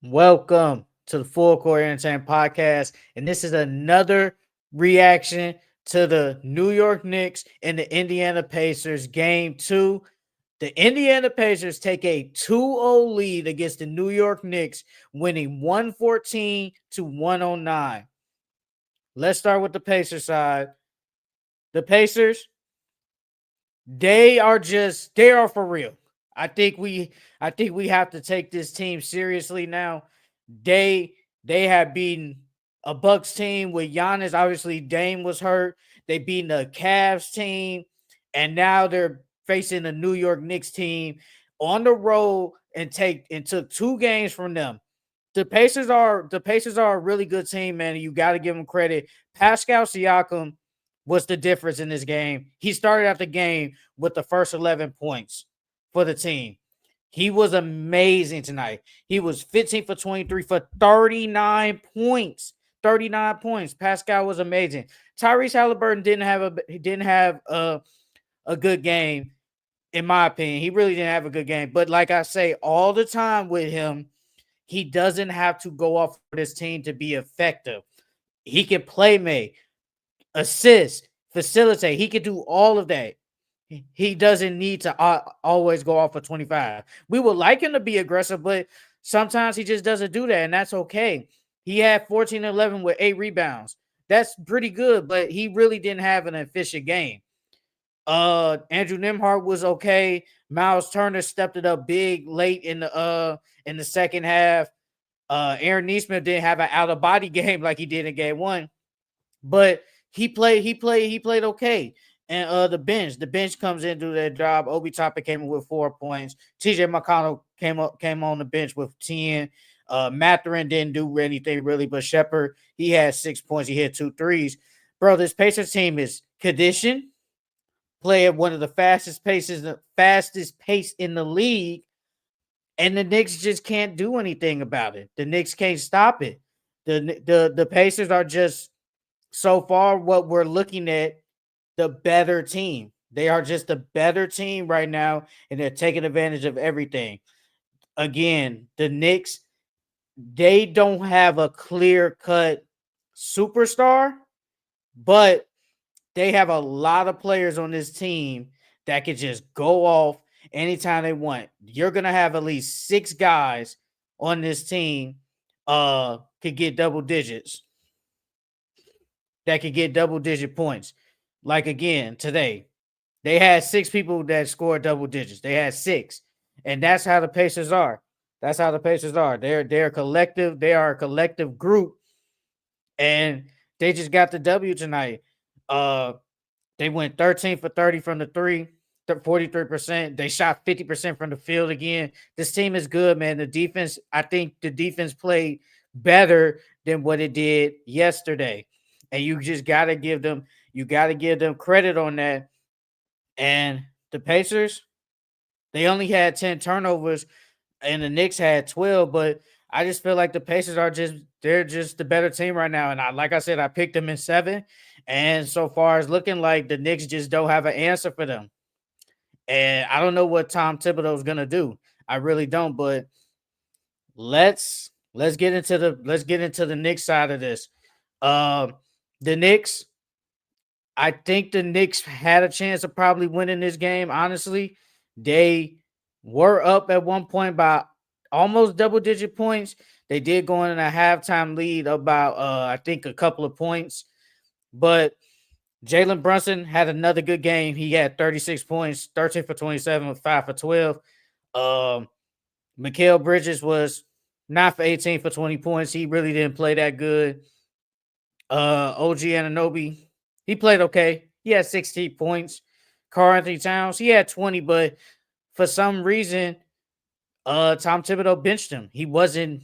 Welcome to the Full Court Entertainment Podcast. And this is another reaction to the New York Knicks and the Indiana Pacers game two. The Indiana Pacers take a 2-0 lead against the New York Knicks, winning 114 to 109. Let's start with the Pacers side. The Pacers, they are for real. I think we I think we have to take this team seriously now. They they have beaten a Bucks team with Giannis. Obviously, Dame was hurt. They beaten a Cavs team, and now they're facing a New York Knicks team on the road and took two games from them. The Pacers are a really good team, man. And you got to give them credit. Pascal Siakam was the difference in this game. He started out the game with the first 11 points for the team. He was amazing tonight. He was 15 for 23 for 39 points. 39 points. Pascal was amazing. Tyrese Halliburton didn't have a good game, in my opinion. He really didn't have a good game. But like I say, all the time with him, he doesn't have to go off for this team to be effective. He can play make, assist, facilitate. He can do all of that. He doesn't need to always go off for 25. We would like him to be aggressive, but sometimes he just doesn't do that, and that's okay. He had 14 and 11 with 8 rebounds. That's pretty good, but he really didn't have an efficient game. Andrew Nimhart was okay. Miles Turner stepped it up big late in the second half. Aaron Neesmith didn't have an out of body game like he did in game one, but he played okay. And the bench comes in do their job. Obi Toppin came in with 4 points. TJ McConnell came on the bench with 10. Mathurin didn't do anything really, but Shepard, he had 6 points. He hit two threes. Bro, this Pacers team is conditioned, play at one of the fastest pace in the league, and the Knicks just can't do anything about it. The Knicks can't stop it. The Pacers are just, so far what we're looking at, the better team. They are just a better team right now, and they're taking advantage of everything. Again, the Knicks, they don't have a clear cut superstar, but they have a lot of players on this team that can just go off anytime they want. You're gonna have at least six guys on this team could get double digits, that could get double digit points. Like again, today, they had six people that scored double digits. They had six. And that's how the Pacers are. That's how the Pacers are. They're collective. They are a collective group. And they just got the W tonight. Uh they went 13 for 30 from the three, 43%. They shot 50% from the field again. This team is good, man. The defense, I think the defense played better than what it did yesterday. And you gotta give them credit on that. And the Pacers, they only had 10 turnovers and the Knicks had 12, but I just feel like the Pacers they're just the better team right now. And like I said, I picked them in 7. And so far it's looking like the Knicks just don't have an answer for them. And I don't know what Tom Thibodeau is gonna do. I really don't, but let's get into the Knicks side of this. Um the Knicks, I think the Knicks had a chance of probably winning this game. Honestly, they were up at one point by almost double digit points. They did go in a halftime lead about I think a couple of points, but Jalen Brunson had another good game. He had 36 points, 13 for 27, 5 for 12. Um, Mikal Bridges was 9 for 18 for 20 points. He really didn't play that good. OG Ananobi, he played okay. He had 16 points. Karl Anthony Towns, he had 20, but for some reason, Tom Thibodeau benched him. He wasn't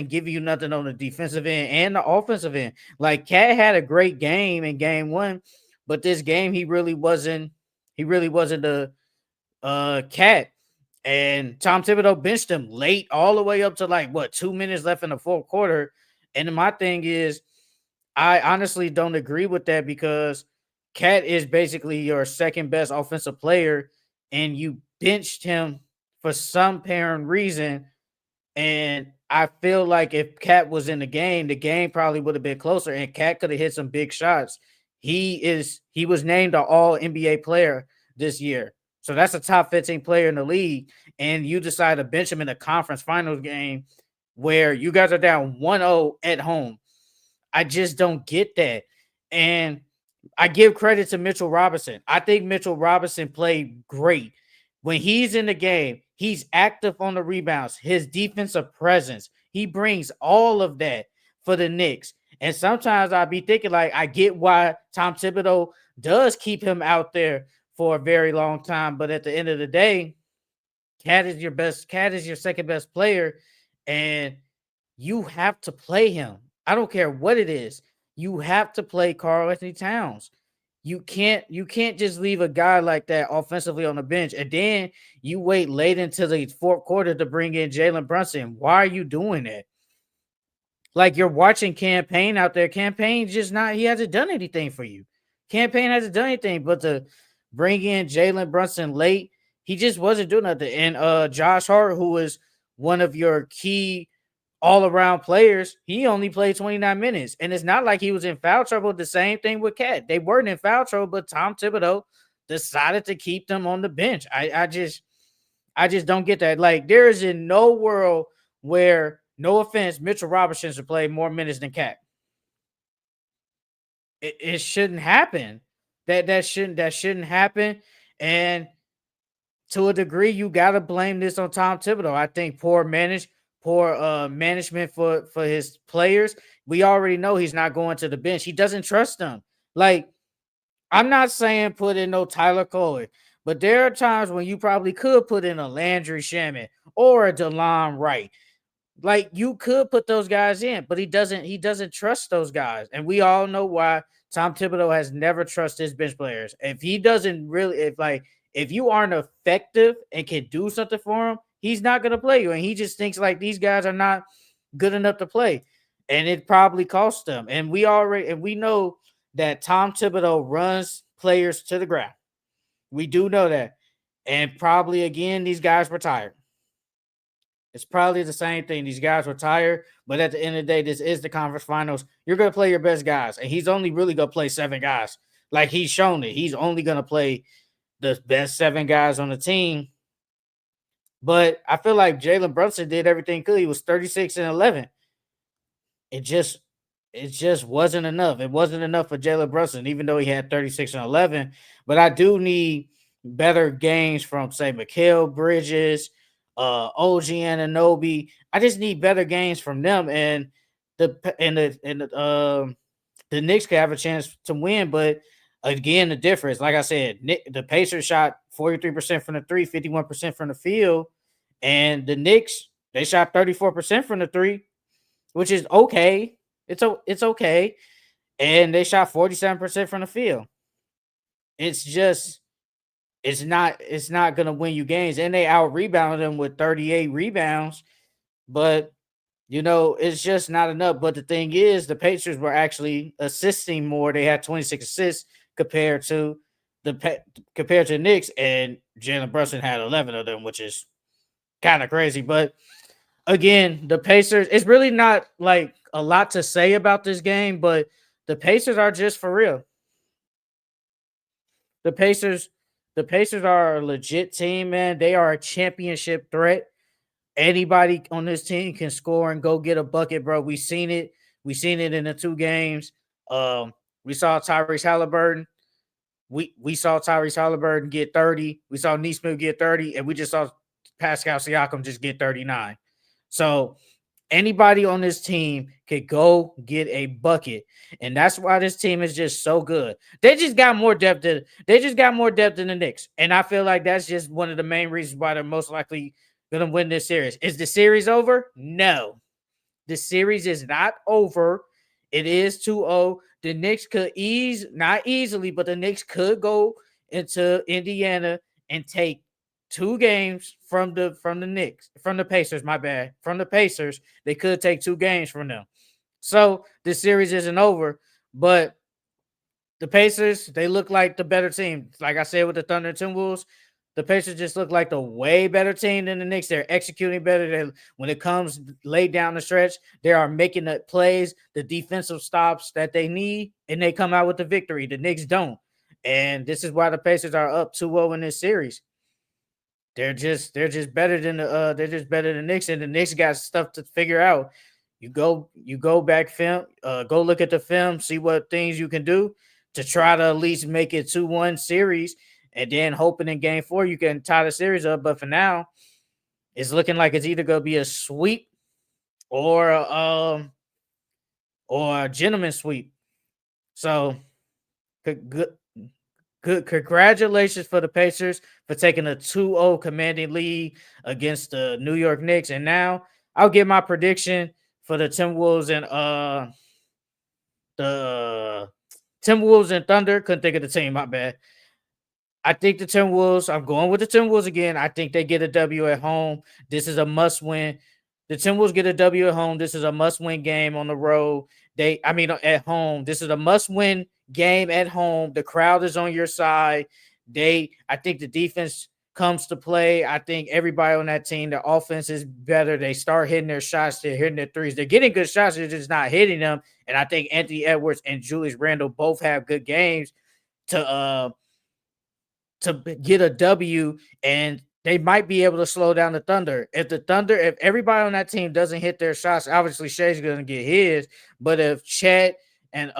giving you nothing on the defensive end and the offensive end. Like Cat had a great game in game one, but this game he really wasn't a Cat. And Tom Thibodeau benched him late, all the way up to like what 2 minutes left in the fourth quarter. And my thing is, I honestly don't agree with that because Cat is basically your second best offensive player, and you benched him for some apparent reason. And I feel like if Cat was in the game probably would have been closer, and Cat could have hit some big shots. He was named an all NBA player this year. So that's a top 15 player in the league. And you decide to bench him in a conference finals game where you guys are down 1-0 at home. I just don't get that. And I give credit to Mitchell Robinson. I think Mitchell Robinson played great. When he's in the game, he's active on the rebounds, his defensive presence. He brings all of that for the Knicks. And sometimes I'll be thinking, like, I get why Tom Thibodeau does keep him out there for a very long time. But at the end of the day, Cat is your second best player. And you have to play him. I don't care what it is. You have to play Karl Anthony Towns. You can't just leave a guy like that offensively on the bench and then you wait late into the fourth quarter to bring in Jalen Brunson. Why are you doing that? Like you're watching campaign out there. Campaign just not he hasn't done anything for you. Campaign hasn't done anything but to bring in Jalen Brunson late. He just wasn't doing nothing. And Josh Hart, who is one of your key all around players, he only played 29 minutes. And it's not like he was in foul trouble. The same thing with Cat. They weren't in foul trouble, but Tom Thibodeau decided to keep them on the bench. I just don't get that. Like, there is in no world where, no offense, Mitchell Robinson should play more minutes than Cat. It shouldn't happen. That shouldn't happen. And to a degree, you gotta blame this on Tom Thibodeau. I think poor management for his players. We already know he's not going to the bench. He doesn't trust them. Like, I'm not saying put in no Tyler Kohler, but there are times when you probably could put in a Landry Shamet or a DeLon Wright. Like, you could put those guys in, but he doesn't trust those guys. And we all know why Tom Thibodeau has never trusted his bench players. If he doesn't really if you aren't effective and can do something for him, he's not gonna play you. And he just thinks like these guys are not good enough to play. And it probably cost them. And we know that Tom Thibodeau runs players to the ground. We do know that. And probably again, these guys were tired. It's probably the same thing. These guys were tired, but at the end of the day, this is the conference finals. You're going to play your best guys, and he's only really going to play seven guys. Like, he's shown it. He's only going to play the best seven guys on the team. But I feel like Jalen Brunson did everything good. He was 36 and 11. It just it just wasn't enough. It wasn't enough for Jalen Brunson, even though he had 36 and 11. But I do need better games from, say, Mikal Bridges, OG Anunoby. I just need better games from them, and the Knicks could have a chance to win. But again, the difference, like I said, the Pacers shot 43% from the three, 51% from the field, and the Knicks, they shot 34% from the three, which is okay. It's okay. And they shot 47% from the field. It's just it's not gonna win you games. And they out rebounded them with 38 rebounds, but it's just not enough. But the thing is, the Pacers were actually assisting more. They had 26 assists compared to compared to the Knicks, and Jalen Brunson had 11 of them, which is kind of crazy. But again, the Pacers, it's really not like a lot to say about this game, but the Pacers are just for real. The Pacers, the Pacers are a legit team, man. They are a championship threat. Anybody on this team can score and go get a bucket, bro. We seen it. We seen it in the two games. We saw Tyrese Halliburton. We saw Tyrese Halliburton get 30. We saw Neesmith get 30, and we just saw Pascal Siakam just get 39. So anybody on this team could go get a bucket, and that's why this team is just so good. They just got more depth than the Knicks, and I feel like that's just one of the main reasons why they're most likely going to win this series. Is the series over? No, the series is not over. It is 2-0. The Knicks could not easily, but the Knicks could go into Indiana and take two games from the Pacers, my bad. From the Pacers, they could take two games from them. So this series isn't over, but the Pacers, they look like the better team. Like I said with the Thunder and Timberwolves, The Pacers just look like the way better team than the Knicks. They're executing better. When it comes late down the stretch, they are making the plays, the defensive stops that they need, and they come out with the victory. The Knicks don't. And this is why the Pacers are up 2-0 in this series. They're just better than the Knicks, and the Knicks got stuff to figure out. You go back film, go look at the film, see what things you can do to try to at least make it 2-1 series, and then hoping in game 4 you can tie the series up. But for now, it's looking like it's either gonna be a sweep or a gentleman sweep. So good good congratulations for the Pacers for taking a 2-0 commanding lead against the New York Knicks. And now I'll give my prediction for the the Timberwolves and Thunder. Couldn't think of the team, my bad. I think the Timberwolves, I'm going with the Timberwolves again. I think they get a W at home. This is a must win. The Timberwolves get a W at home. This is a must win game on the road. At home. This is a must win game at home. The crowd is on your side. I think the defense comes to play. I think everybody on that team, the offense is better. They start hitting their shots. They're hitting their threes. They're getting good shots. They're just not hitting them. And I think Anthony Edwards and Julius Randle both have good games to get a W, and they might be able to slow down the Thunder. If everybody on that team doesn't hit their shots, obviously Shay's gonna get his. But if Chet and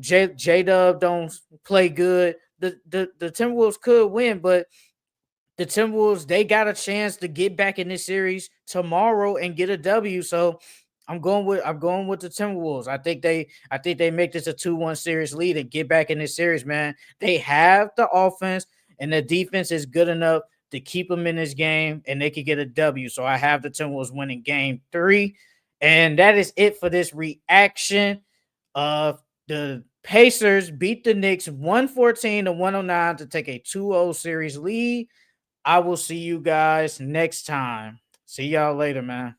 J Dub don't play good, the Timberwolves could win. But the Timberwolves, they got a chance to get back in this series tomorrow and get a W. So I'm going with the Timberwolves. I think they make this a 2-1 series lead and get back in this series, man. They have the offense and the defense is good enough to keep them in this game and they could get a W. So I have the Timberwolves winning game 3. And that is it for this reaction of the Pacers beat the Knicks 114-109 to take a 2-0 series lead. I will see you guys next time. See y'all later, man.